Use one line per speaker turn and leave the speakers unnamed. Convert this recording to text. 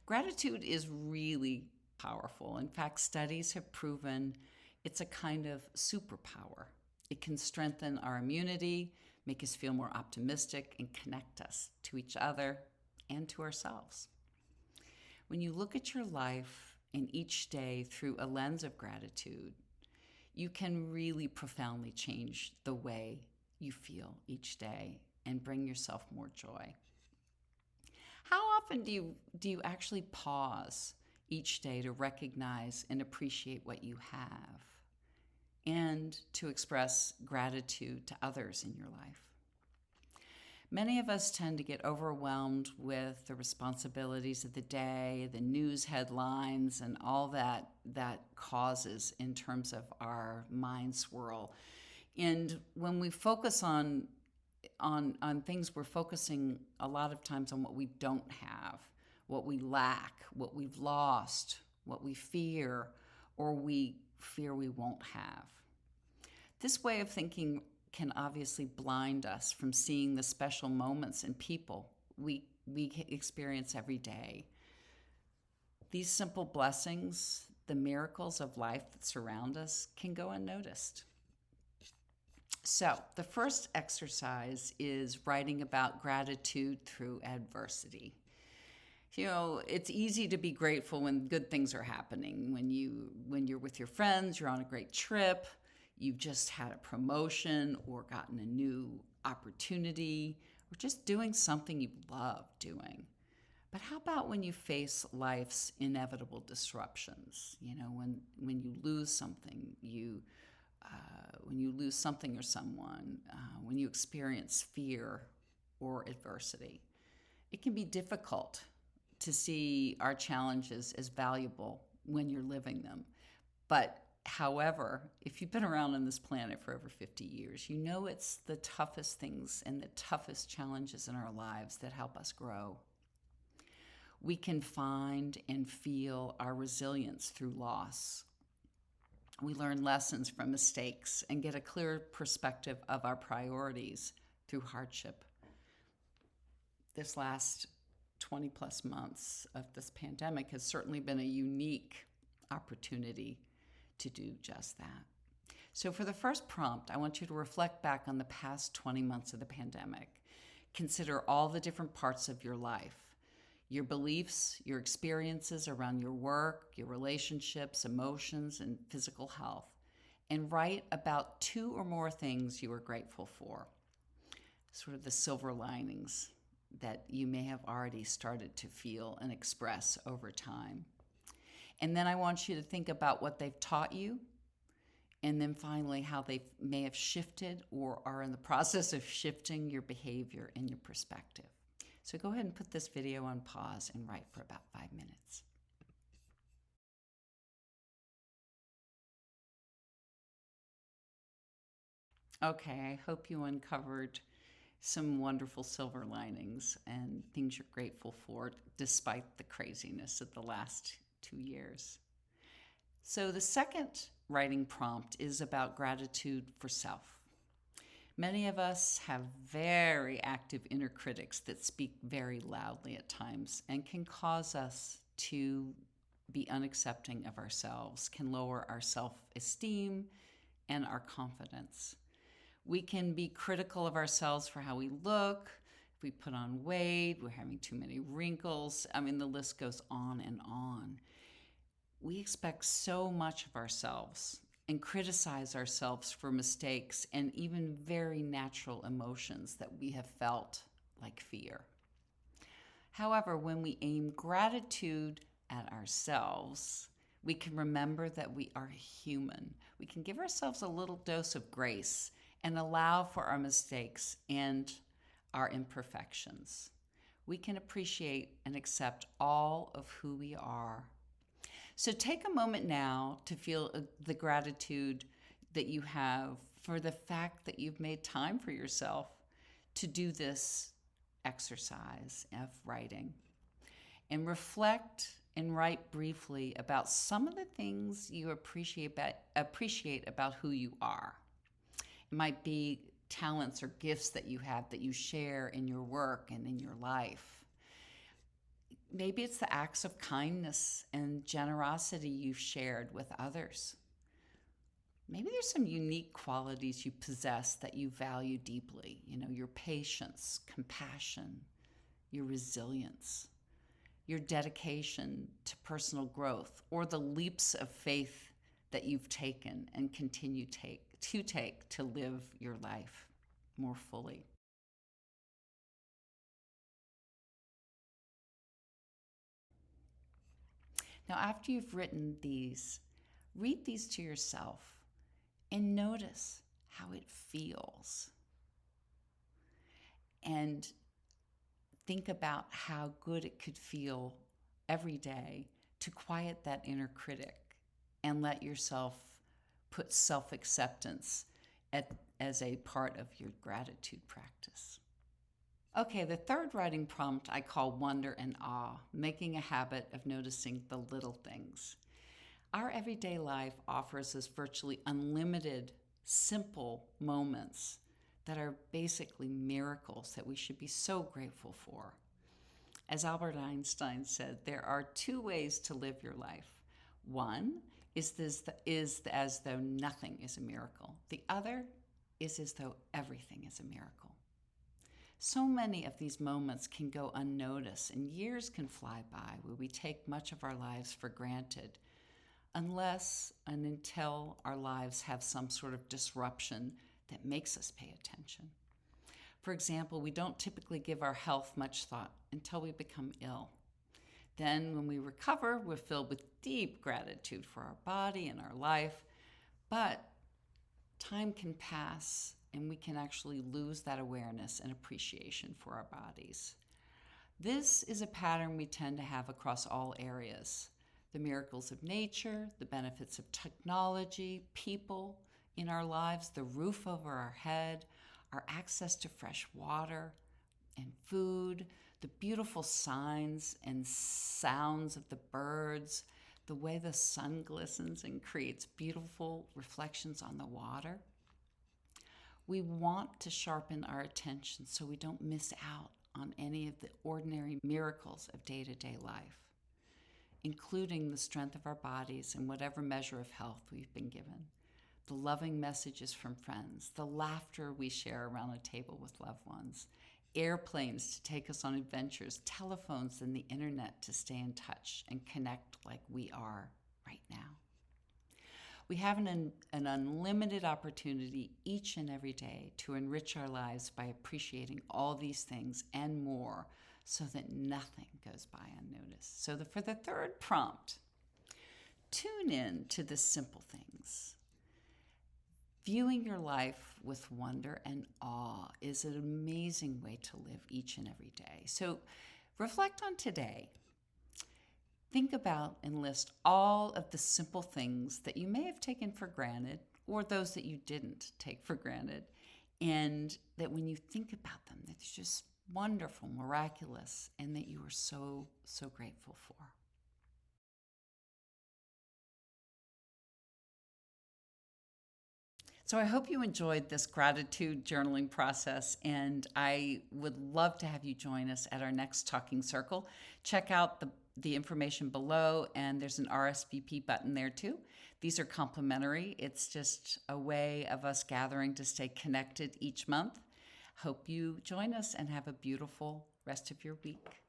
Gratitude is really powerful. In fact, studies have proven it's a kind of superpower. It can strengthen our immunity, make us feel more optimistic, and connect us to each other and to ourselves. When you look at your life and each day through a lens of gratitude, you can really profoundly change the way you feel each day and bring yourself more joy. How often do you actually pause each day to recognize and appreciate what you have and to express gratitude to others in your life? Many of us tend to get overwhelmed with the responsibilities of the day, the news headlines, and all that causes in terms of our mind swirl. And when we focus on things, we're focusing a lot of times on what we don't have, what we lack, what we've lost, what we fear, or we fear we won't have. This way of thinking can obviously blind us from seeing the special moments and people we experience every day. These simple blessings, the miracles of life that surround us, can go unnoticed. So the first exercise is writing about gratitude through adversity. It's easy to be grateful when good things are happening. When you're with your friends, you're on a great trip, you've just had a promotion or gotten a new opportunity, or just doing something you love doing. But how about when you face life's inevitable disruptions? When you lose something, when you lose something or someone, when you experience fear or adversity. It can be difficult to see our challenges as valuable when you're living them. But however, if you've been around on this planet for over 50 years, you know it's the toughest things and the toughest challenges in our lives that help us grow. We can find and feel our resilience through loss. We learn lessons from mistakes and get a clear perspective of our priorities through hardship. This last 20 plus months of this pandemic has certainly been a unique opportunity to do just that. So for the first prompt, I want you to reflect back on the past 20 months of the pandemic. Consider all the different parts of your life, your beliefs, your experiences around your work, your relationships, emotions, and physical health, and write about 2 or more things you are grateful for, sort of the silver linings that you may have already started to feel and express over time. And then I want you to think about what they've taught you, and then finally how they may have shifted or are in the process of shifting your behavior and your perspective. So go ahead and put this video on pause and write for about 5 minutes. Okay, I hope you uncovered some wonderful silver linings and things you're grateful for despite the craziness of the last 2 years. So the second writing prompt is about gratitude for self. Many of us have very active inner critics that speak very loudly at times and can cause us to be unaccepting of ourselves, can lower our self-esteem and our confidence. We can be critical of ourselves for how we look. If we put on weight, we're having too many wrinkles. The list goes on and on. We expect so much of ourselves and criticize ourselves for mistakes and even very natural emotions that we have felt, like fear. However, when we aim gratitude at ourselves, we can remember that we are human. We can give ourselves a little dose of grace and allow for our mistakes and our imperfections. We can appreciate and accept all of who we are. So take a moment now to feel the gratitude that you have for the fact that you've made time for yourself to do this exercise of writing. And reflect and write briefly about some of the things you appreciate about who you are. It might be talents or gifts that you have that you share in your work and in your life. Maybe it's the acts of kindness and generosity you've shared with others. Maybe there's some unique qualities you possess that you value deeply. Your patience, compassion, your resilience, your dedication to personal growth, or the leaps of faith that you've taken and continue to live your life more fully. Now, after you've written these, read these to yourself and notice how it feels. And think about how good it could feel every day to quiet that inner critic and let yourself put self acceptance as a part of your gratitude practice. Okay, the third writing prompt I call wonder and awe, making a habit of noticing the little things. Our everyday life offers us virtually unlimited, simple moments that are basically miracles that we should be so grateful for. As Albert Einstein said, there are two ways to live your life. One is as though nothing is a miracle. The other is as though everything is a miracle. So many of these moments can go unnoticed, and years can fly by where we take much of our lives for granted, unless and until our lives have some sort of disruption that makes us pay attention. For example, we don't typically give our health much thought until we become ill. Then, when we recover, we're filled with deep gratitude for our body and our life, but time can pass and we can actually lose that awareness and appreciation for our bodies. This is a pattern we tend to have across all areas. The miracles of nature, the benefits of technology, people in our lives, the roof over our head, our access to fresh water and food, the beautiful signs and sounds of the birds, the way the sun glistens and creates beautiful reflections on the water. We want to sharpen our attention so we don't miss out on any of the ordinary miracles of day-to-day life, including the strength of our bodies and whatever measure of health we've been given, the loving messages from friends, the laughter we share around a table with loved ones, airplanes to take us on adventures, telephones and the internet to stay in touch and connect like we are right now. We have an unlimited opportunity each and every day to enrich our lives by appreciating all these things and more so that nothing goes by unnoticed. So for the third prompt, tune in to the simple things. Viewing your life with wonder and awe is an amazing way to live each and every day. So reflect on today. Think about and list all of the simple things that you may have taken for granted or those that you didn't take for granted, and that when you think about them, that it's just wonderful, miraculous, and that you are so, so grateful for. So I hope you enjoyed this gratitude journaling process, and I would love to have you join us at our next Talking Circle. Check out the information below, and there's an RSVP button there too. These are complimentary. It's just a way of us gathering to stay connected each month. Hope you join us and have a beautiful rest of your week.